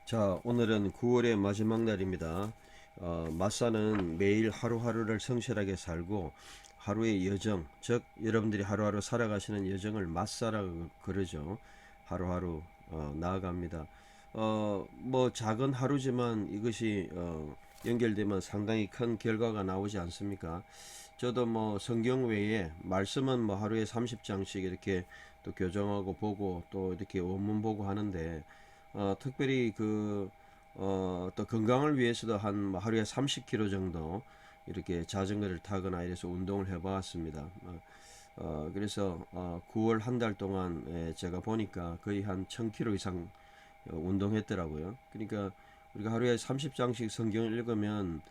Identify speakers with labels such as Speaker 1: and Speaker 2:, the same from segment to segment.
Speaker 1: 자, 오늘은 9월의 마지막 날입니다. 마사는 매일 하루하루를 성실하게 살고 하루의 여정, 즉 여러분들이 하루하루 살아가시는 여정을 마사라고 그러죠. 하루하루 나아갑니다. 뭐 작은 하루지만 이것이 연결되면 상당히 큰 결과가 나오지 않습니까? 저도 뭐 성경 외에 말씀은 뭐 하루에 30장씩 이렇게 또 교정하고 보고 또 이렇게 원문 보고 하는데 특별히 또 건강을 위해서도 한 하루에 30km 정도 이렇게 자전거를 타거나 이래서 운동을 해봤습니다. 그래서 9월 한 달 동안 제가 보니까 거의 한 1000km 이상 운동했더라고요. 그러니까 우리가 하루에 30장씩 성경을 읽으면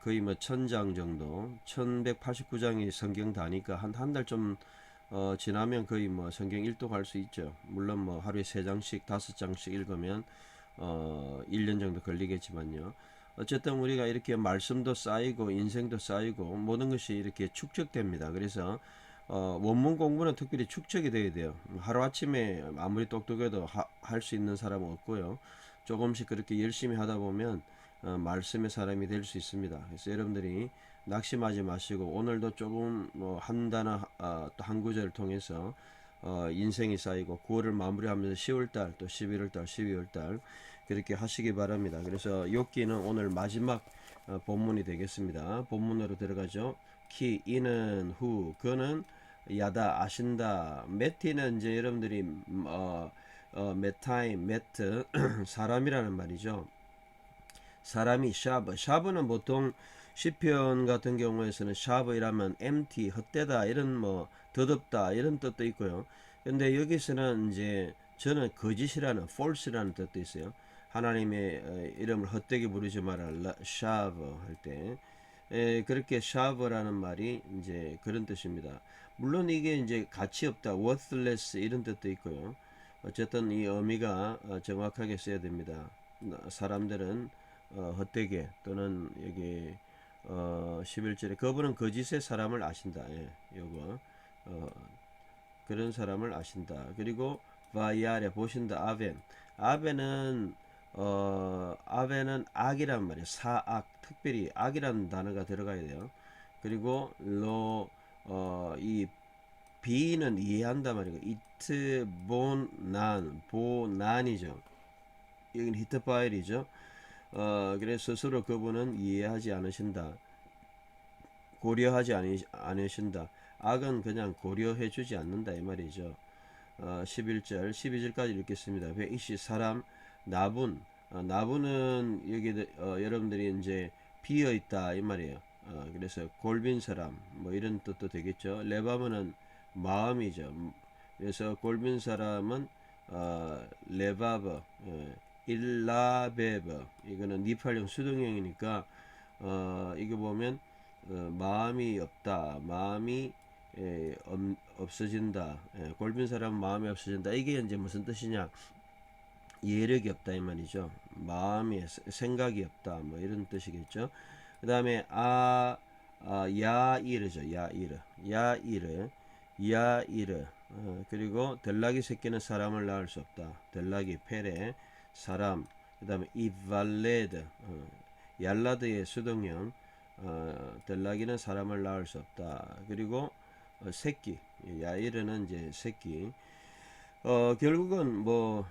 Speaker 1: 거의 뭐 1000장 정도, 1189장이 성경 다니까 한 달 좀 지나면 거의 뭐 성경 일독 할 수 있죠. 물론 뭐 하루에 3장씩, 5장씩 읽으면 1년 정도 걸리겠지만요. 어쨌든 우리가 이렇게 말씀도 쌓이고 인생도 쌓이고 모든 것이 이렇게 축적됩니다. 그래서 원문 공부는 특별히 축적이 돼야 돼요. 하루아침에 아무리 똑똑해도 할 수 있는 사람은 없고요. 조금씩 그렇게 열심히 하다 보면 말씀의 사람이 될 수 있습니다. 그래서 여러분들이 낙심하지 마시고 오늘도 조금 한 단어 또 한 구절을 통해서 인생이 쌓이고 9월을 마무리하면서 10월달 또 11월달 12월달 그렇게 하시기 바랍니다. 그래서 욥기는 오늘 마지막 본문이 되겠습니다. 본문으로 들어가죠. 키 이는 후 그는 야다 아신다. 메티는 이제 여러분들이 메타임 메트 사람이라는 말이죠. 사람이 샤브는 보통 시편 같은 경우에서는 샤브이라면 empty 헛되다 이런 뭐 더덥다 이런 뜻도 있고요. 근데 여기서는 이제 저는 거짓이라는 false라는 뜻도 있어요. 하나님의 이름을 헛되게 부르지 마라 샤브 할 때 그렇게 샤브라는 말이 이제 그런 뜻입니다. 물론 이게 이제 가치 없다 worthless 이런 뜻도 있고요. 어쨌든 이 의미가 정확하게 써야 됩니다. 사람들은 헛되게 또는 여기 11절에 그분은 거짓의 사람을 아신다. 예, 요거 어, 그런 사람을 아신다. 그리고 바이아레 보신다 아벤. 아벤은 악이란 말이에요. 사악 특별히 악이라는 단어가 들어가야 돼요. 그리고 이 비는 이해한다 말이고 이트 본난 보난이죠. 여기는 히트파일이죠. 그래서 스스로 그분은 이해하지 않으신다. 고려하지 않으신다. 악은 그냥 고려해 주지 않는다 이 말이죠. 11절, 12절까지 읽겠습니다. 베이시 사람 나분 나분은 여기 여러분들이 이제 비어 있다 이 말이에요. 그래서 골빈 사람 뭐 이런 뜻도 되겠죠. 레바브는 마음이죠. 그래서 골빈 사람은 레바브 일라베브 이거는 니팔령 수동형이니까 이거 보면 마음이 없다 마음이 없어진다 골빈 사람은 마음이 없어진다 이게 이제 무슨 뜻이냐 예력이 없다 이 말이죠 마음이 생각이 없다 뭐 이런 뜻이겠죠 그 다음에 야이르죠 야이르 그리고 델락이 새끼는 사람을 낳을 수 없다 델락이 페레 사람 그 다음에 이발레드 얄라드의 수동형 델락이는 사람을 낳을 수 없다 그리고 새끼 야이르는 이제 새끼 결국은 뭐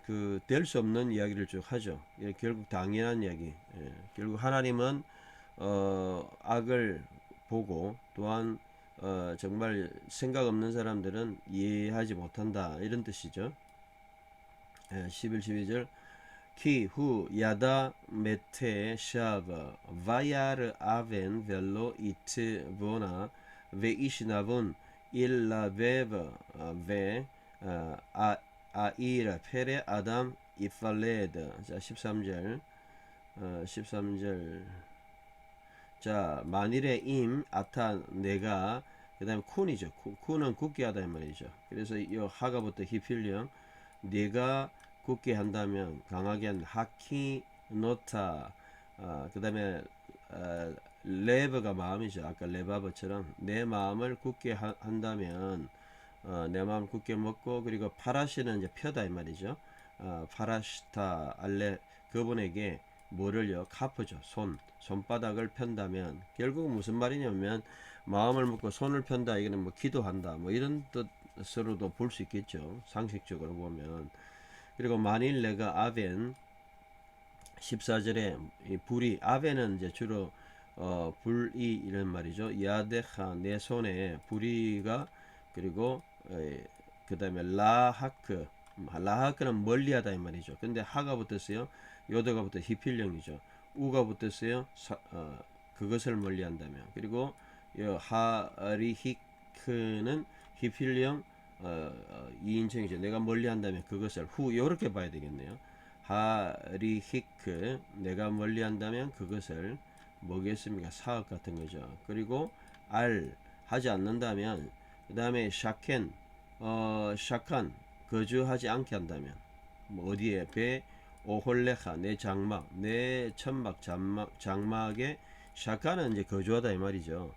Speaker 1: 그 될 수 없는 이야기를 쭉 하죠. 예, 결국 당연한 이야기. 결국 하나님은 악을 보고 또한 정말 생각 없는 사람들은 이해하지 못한다 이런 뜻이죠. 11, 12절 키 후 야다 메테 샤브 바야르 아벤 벨로 이트 보나 베이시나본 일라베브 베 아이라 페레 아담 이팔레드 자 13절 13절 자 만일에 임 아타 내가 그 다음에 쿤이죠 쿤은 굳게 하다 이 말이죠 그래서 이 하가부터 히필령 내가 굳게 한다면 강하게 한 하키 노타 그 다음에 레버가 마음이죠 아까 레바버처럼 내 마음을 굳게 한다면 내 마음을 굳게 먹고 그리고 파라시는 이제 펴다 이 말이죠 파라시타 알레 그분에게 뭐를요? 갚아줘. 손바닥을 편다면 결국 무슨 말이냐면 마음을 먹고 손을 편다. 이거는 뭐 기도한다. 뭐 이런 뜻으로도 볼 수 있겠죠. 상식적으로 보면. 그리고 만일 내가 아벤 14절에 이 불이 아벤은 이제 주로 불이 이런 말이죠. 야데하 내 손에 불이가 그리고 그 다음에 라하크는 멀리하다 이 말이죠. 근데 하가 붙었어요. 요도가 붙어 히필령이죠. 우가 붙었어요. 그것을 멀리한다면. 그리고 하리히크는 히필령 2인칭이죠. 내가 멀리한다면 그것을 후 요렇게 봐야 되겠네요. 하리히크 내가 멀리한다면 그것을 뭐겠습니까? 사업 같은 거죠. 그리고 알 하지 않는다면 그 다음에 샤칸 거주하지 않게 한다면 뭐 어디에 배 오홀레카 내 장막 내 천막 장막에 샤칸은 이제 거주하다 이 말이죠.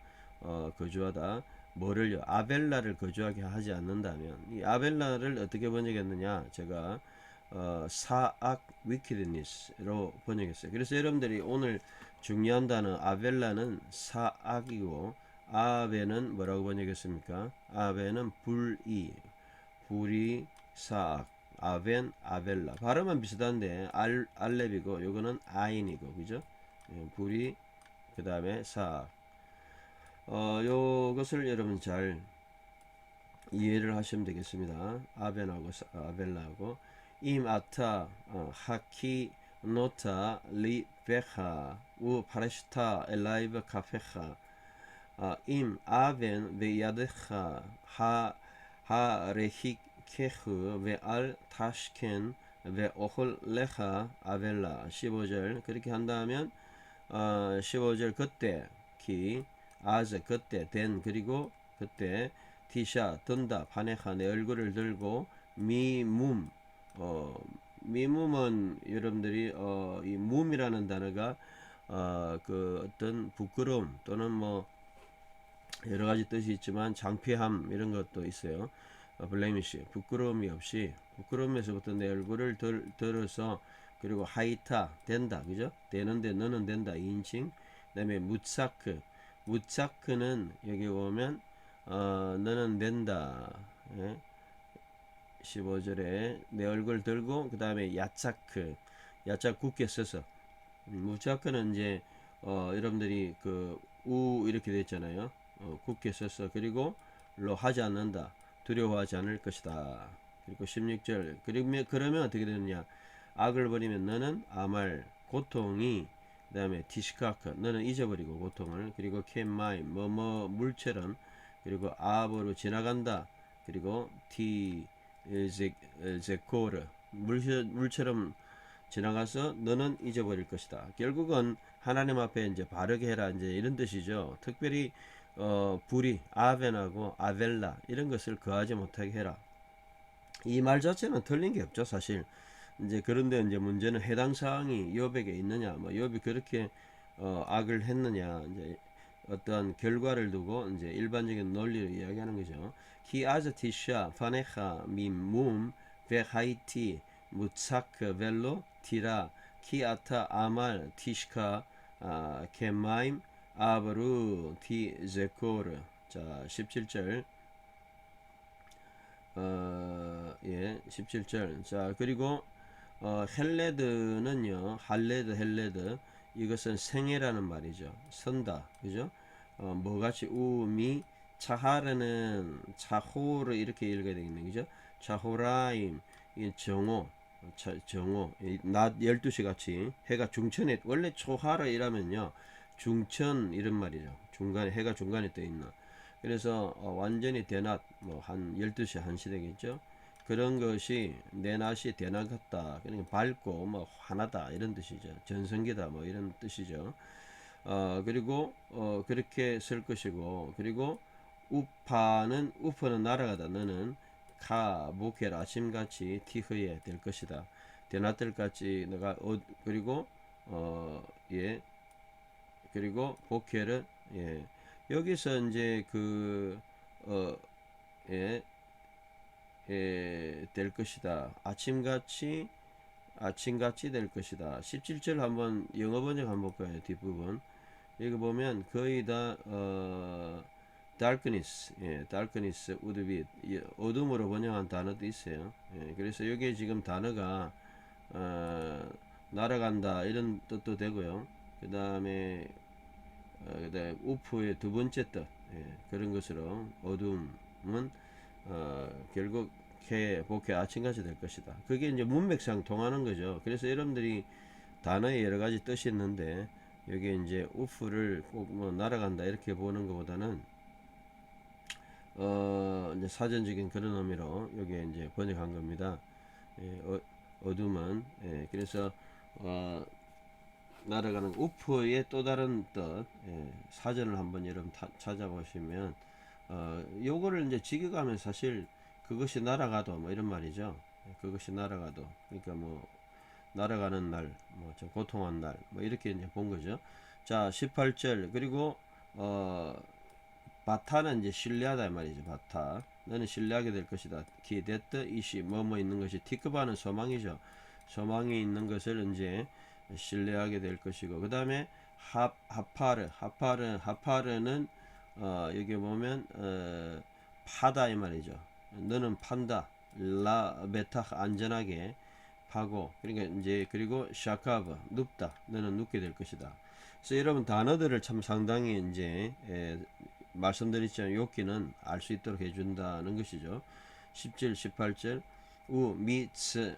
Speaker 1: 거주하다 뭐를요? 아벨라를 거주하게 하지 않는다면 이 아벨라를 어떻게 번역했느냐? 제가 사악 위키드니스로 번역했어요. 그래서 여러분들이 오늘 중요한 단어 아벨라는 사악이고 아베는 뭐라고 번역했습니까? 아베는 불이 사악 아벤 아벨라 발음은 비슷한데 알렙이고 요거는 아인이고 그죠? 불이 그 다음에 사악 요것을 여러분 잘 이해를 하시면 되겠습니다. 아벤하고 아벨라하고 임 아타 하키 노타 리 베하 우 파레시타 엘라이브 카페하 임 아벤 베야데하 하레히케흐 베알 타시켄 베오홀 레하 아벨라 15절 그렇게 한다면 15절 그때 키 아즈 그때 된 그리고 그때 티샤 든다 파네하 내 얼굴을 들고 미문 미문은 여러분들이 이 뭄이라는 단어가 그 어떤 부끄러움 또는 뭐 여러 가지 뜻이 있지만 창피함 이런 것도 있어요. 블레미시 부끄러움이 없이 부끄러움에서부터 내 얼굴을 들어서 그리고 하이타 된다 그죠? 되는데 너는 된다 2인칭 그다음에 무차크는 여기 보면 너는 된다 예? 15절에 내 얼굴 들고 그 다음에 야차크 굳게 써서 무차크는 이제 여러분들이 그 우 이렇게 됐잖아요. 굳게 써서 그리고 로 하지 않는다 두려워하지 않을 것이다. 그리고 16절 그러면 어떻게 되느냐 악을 버리면 너는 아말 고통이 그 다음에 디시카크 너는 잊어버리고 고통을 그리고 캔마이 뭐뭐 물처럼 그리고 아보로 지나간다 그리고 제코르 물처럼 지나가서 너는 잊어버릴 것이다. 결국은 하나님 앞에 이제 바르게 해라 이제 이런 뜻이죠. 특별히 불이 아벤하고 아벨라 이런 것을 거하지 못하게 해라. 이 말 자체는 틀린 게 없죠 사실. 이제 그런데 이제 문제는 해당 사항이 욥에게 있느냐, 뭐 욥이 그렇게 악을 했느냐, 이제 어떠한 결과를 두고 이제 일반적인 논리를 이야기하는 거죠. 키 아즈티샤 파네하 밈문 베하이티 무차크 벨로 티라 키 아타 아말 티시카 케마임 아브루 티 제코르 자 17절 17절 자 그리고 헬레드는요 헬레드 이것은 생애라는 말이죠 선다 그죠 뭐같이 우미 차하르는 차호르 이렇게 읽어야 되겠네 그죠 차호라임 이 정오 정오 낮 12시 같이 해가 중천에 원래 초하르 이라면요 중천 이런 말이죠 중간에 해가 중간에 떠 있나 그래서 완전히 대낮 뭐 한 12시 1시 되겠죠 그런 것이 내 낮이 대낮 같다 그러니까 밝고 뭐 환하다 이런 뜻이죠 전성기다 뭐 이런 뜻이죠 그리고 그렇게 쓸 것이고 그리고 우퍼는 날아가다 너는 목헬 아침같이 티흐에 될 것이다 대낮들같이 내가 그리고 예 그리고 복헬은 예 여기서 이제 예, 될 것이다. 아침같이 아침같이 될 것이다. 17절 한번 영어 번역 한번 볼까요? 뒷부분. 여기 보면 거의 다 darkness, 예, darkness would be 어둠으로 번역한 단어도 있어요. 예, 그래서 여기에 지금 단어가 날아간다 이런 뜻도 되고요. 그 다음에 그다음에 우프의 두 번째 뜻, 예, 그런 것으로 어둠은 결국 복해 아침같이 될 것이다. 그게 이제 문맥상 통하는 거죠. 그래서 여러분들이 단어에 여러 가지 뜻이 있는데 여기 이제 우프를 꼭 뭐 날아간다 이렇게 보는 것보다는 이제 사전적인 그런 의미로 여기에 이제 번역한 겁니다. 예, 어둠은, 예, 그래서 날아가는 우프의 또 다른 뜻, 예, 사전을 한번 여러분 찾아보시면 요거를 이제 직역하면 사실 그것이 날아가도 뭐 이런 말이죠. 예, 그것이 날아가도, 그러니까 뭐 날아가는 날, 뭐 좀 고통한 날, 뭐 이렇게 이제 본 거죠. 자, 18절. 그리고 바타는 이제 신뢰하다 이 말이죠. 바타. 너는 신뢰하게 될 것이다. 기대트 이시 뭐뭐 있는 것이, 티크바는 소망이죠. 소망이 있는 것을 이제 신뢰하게 될 것이고, 그 다음에 하파르는 여기 보면 파다 이 말이죠. 너는 판다. 라 베타 안전하게 파고, 그러니까 이제 그리고 샤카브 눕다. 너는 눕게 될 것이다. 그래서 여러분 단어들을 참 상당히 이제 말씀드렸지만 욥기는 알 수 있도록 해준다는 것이죠. 10절 18절 우 미차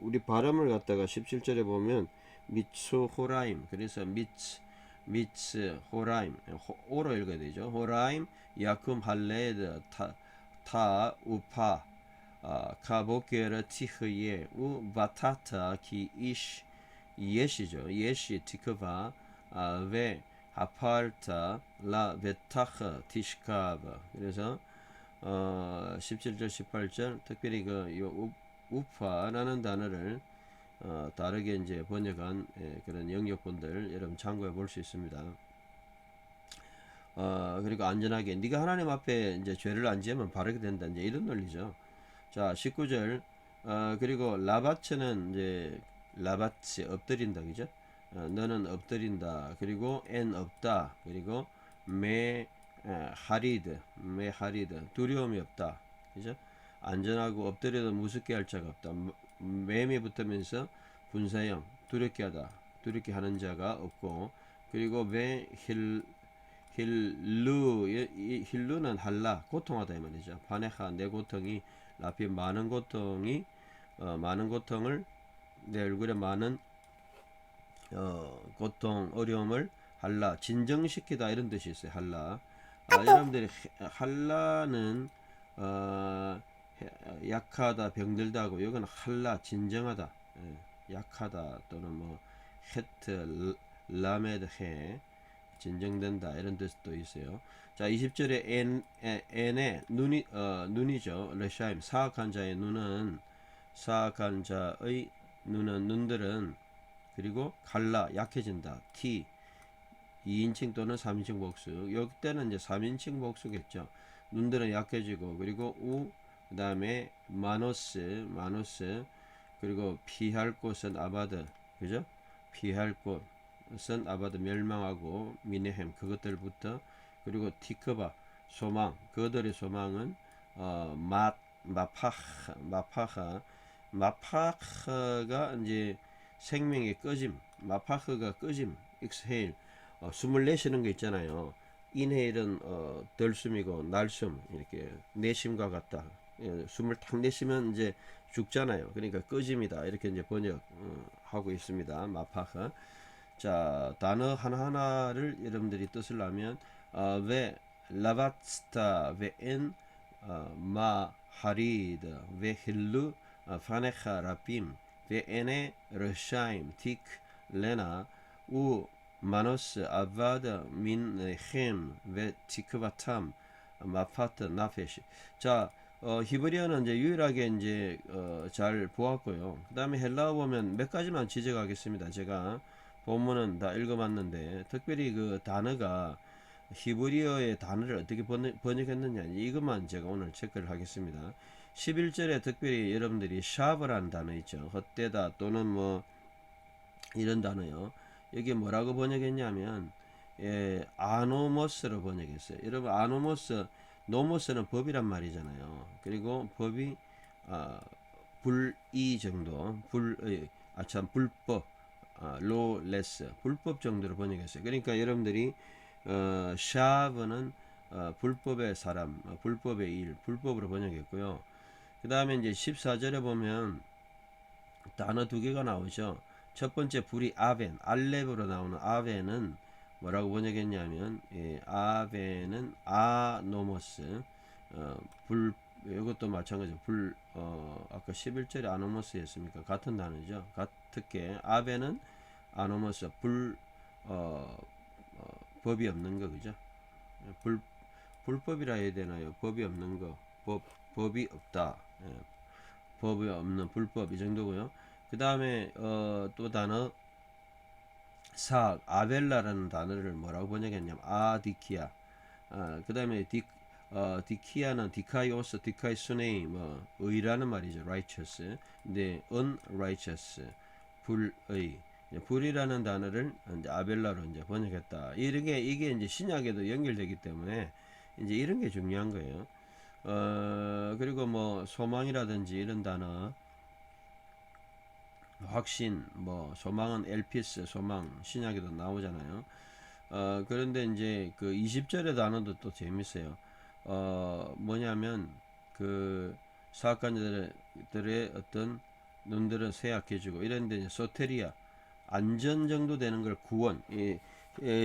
Speaker 1: 우리 발음을 갖다가 17절에 보면 미츠 호라임, 그래서 미츠 호라임 오로 읽어야 되죠. 호라임 야쿰 할레드 타 우파 카보케르 티흐예 우 바타타 키 이시 예시죠. 예시 티크바 웨 하팔타 라 베타흐 티시카바. 그래서 17절 18절 특별히 그 우파라는 단어를 다르게 이제 번역한 그런 영역본들 여러분 참고해 볼 수 있습니다. 그리고 안전하게 네가 하나님 앞에 이제 죄를 안 지으면 바르게 된다, 이제 이런 논리죠. 자, 19절 그리고 라바츠는 이제 라바츠 엎드린다, 그죠? 너는 엎드린다. 그리고 엔 없다. 그리고 메 하리드 두려움이 없다, 그죠? 안전하고 엎드려도 무섭게 할 자가 없다. 매미 붙으면서 분사형 두렵게 하는 자가 없고, 그리고 힐루는 할라 고통하다 이 말이죠. 바네하 내 고통이 라피 많은 고통이 많은 고통을 내 얼굴에 많은 고통 어려움을 할라 진정시키다 이런 뜻이 있어요. 할라. 여러분들이 할라는 약하다 병들다 하고, 이건 할라 진정하다, 약하다 또는 뭐 헤트 라메드 해 진정된다 이런 뜻도 있어요. 자, 20절에 엔의 눈이죠. 레샤임 사악한 자의 눈은 눈들은 그리고 갈라 약해진다. T 2인칭 또는 3인칭 복수. 이때는 이제 3인칭 복수겠죠. 눈들은 약해지고, 그리고 그 다음에 마노스 그리고 피할 곳은 아바드, 그죠? 피할 곳은 아바드 멸망하고 미네햄 그것들부터, 그리고 티크바 소망, 그들의 소망은 마파가 이제 생명의 꺼짐, 마파흐가 꺼짐, 익스헤일 숨을 내쉬는 거 있잖아요. 인헤일은 덜숨이고 날숨, 이렇게 내심과 같다. 숨을 탁 내쉬면 이제 죽잖아요. 그러니까 꺼짐이다 이렇게 이제 번역하고 있습니다. 마파흐. 자, 단어 하나하나를 여러분들이 뜻을 하면 왜 라바스타 웨엔 마 하리드 웨 힐루 파네카 라빔 웨 에네 러샤임 틱 레나 우 마노스 아바드 민 햄 웨 티크바탐 마파트 나페시. 자, 히브리어는 이제 유일하게 이제 잘 보았고요. 그 다음에 헬라어 보면 몇 가지만 지적하겠습니다. 제가 본문은 다 읽어봤는데 특별히 그 단어가 히브리어의 단어를 어떻게 번역했느냐 이것만 제가 오늘 체크를 하겠습니다. 11절에 특별히 여러분들이 샤브라는 단어 있죠. 헛되다 또는 뭐 이런 단어요. 여기 뭐라고 번역했냐면 아노모스로 번역했어요. 여러분 아노모스 노모스는 법이란 말이잖아요. 그리고 법이 불이 정도 불법 로레스 불법 정도로 번역했어요. 그러니까 여러분들이 샤브는 불법의 사람, 불법의 일, 불법으로 번역했고요. 그 다음에 이제 14절에 보면 단어 두 개가 나오죠. 첫 번째 불이 아벤, 알렙으로 나오는 아벤은 뭐라고 번역했냐면 아벤은 아노모스 불 이것도 마찬가지로 아까 11절에 아노모스였습니까? 같은 단어죠. 같게 아벤은 아노모스 법이 없는 거 그죠? 불법이라 해야 되나요? 법이 없는 거 법이 없다. 법이 없는 불법 이 정도고요. 그 다음에 또 단어 사악 아벨라라는 단어를 뭐라고 번역했냐면 아디키아. 그 다음에 디키아는 디카이오스 디카이수네이 뭐 의라는 말이죠. righteous. 근데 unrighteous 불의. 불이라는 단어를 이제 아벨라로 이제 번역했다. 이게 이제 신약에도 연결되기 때문에 이제 이런 게 중요한 거예요. 그리고 뭐 소망이라든지 이런 단어 확신 뭐 소망은 엘피스 소망 신약에도 나오잖아요. 그런데 이제 그 20절의 단어도 또 재밌어요. 뭐냐면 그 사악간자들의 어떤 눈들은 쇠약해지고 이런데 이제 소테리아 안전 정도 되는 걸 구원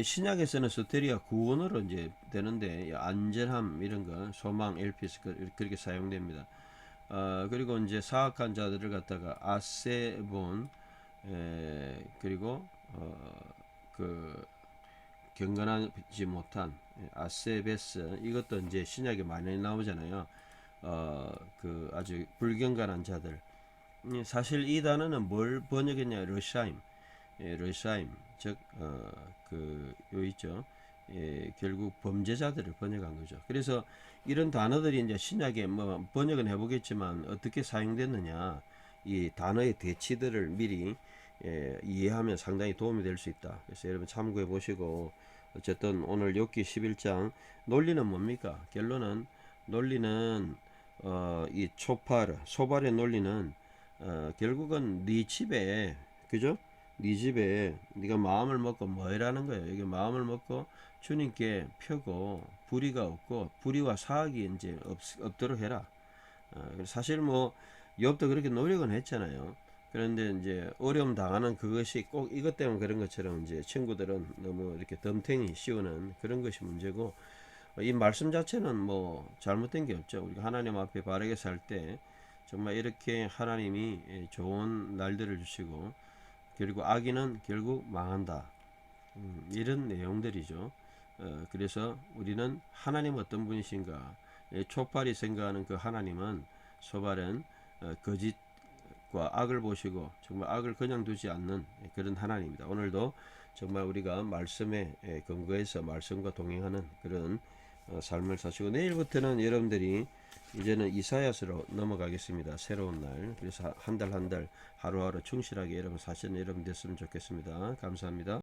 Speaker 1: 신약에서는 소테리아 구원으로 이제 되는데 안전함 이런 거 소망 엘피스 그렇게 사용됩니다. 그리고 이제 사악한 자들을 갖다가 아세본 그리고 그 경건하지 못한 아세베스 이것도 이제 신약에 많이 나오잖아요. 그 아주 불경건한 자들. 사실 이 단어는 뭘 번역했냐 러샤임 러샤임 즉요 있죠. 결국 범죄자들을 번역한 거죠. 그래서 이런 단어들이 이제 신약에 뭐 번역은 해보겠지만 어떻게 사용됐느냐 이 단어의 대치들을 미리 이해하면 상당히 도움이 될 수 있다. 그래서 여러분 참고해 보시고 어쨌든 오늘 욥기 11장 논리는 뭡니까? 결론은 논리는 이 소발의 논리는 결국은 네 집에 그죠? 네 집에 네가 마음을 먹고 뭐 해라는 거예요. 이게 마음을 먹고 주님께 펴고 불의가 없고 불의와 사악이 이제 없도록 해라. 사실 뭐 욥도 그렇게 노력은 했잖아요. 그런데 이제 어려움 당하는 그것이 꼭 이것 때문에 그런 것처럼 이제 친구들은 너무 이렇게 덤탱이 씌우는 그런 것이 문제고 이 말씀 자체는 뭐 잘못된 게 없죠. 우리가 하나님 앞에 바르게 살 때 정말 이렇게 하나님이 좋은 날들을 주시고 그리고 악인은 결국 망한다. 이런 내용들이죠. 그래서 우리는 하나님 어떤 분이신가? 촉발이 생각하는 그 하나님은 소발은 거짓과 악을 보시고 정말 악을 그냥 두지 않는 그런 하나님입니다. 오늘도 정말 우리가 말씀에 근거해서 말씀과 동행하는 그런 삶을 사시고 내일부터는 여러분들이 이제는 이사야서로 넘어가겠습니다. 새로운 날. 그래서 한 달 한 달 하루하루 충실하게 여러분 사시는 여러분 됐으면 좋겠습니다. 감사합니다.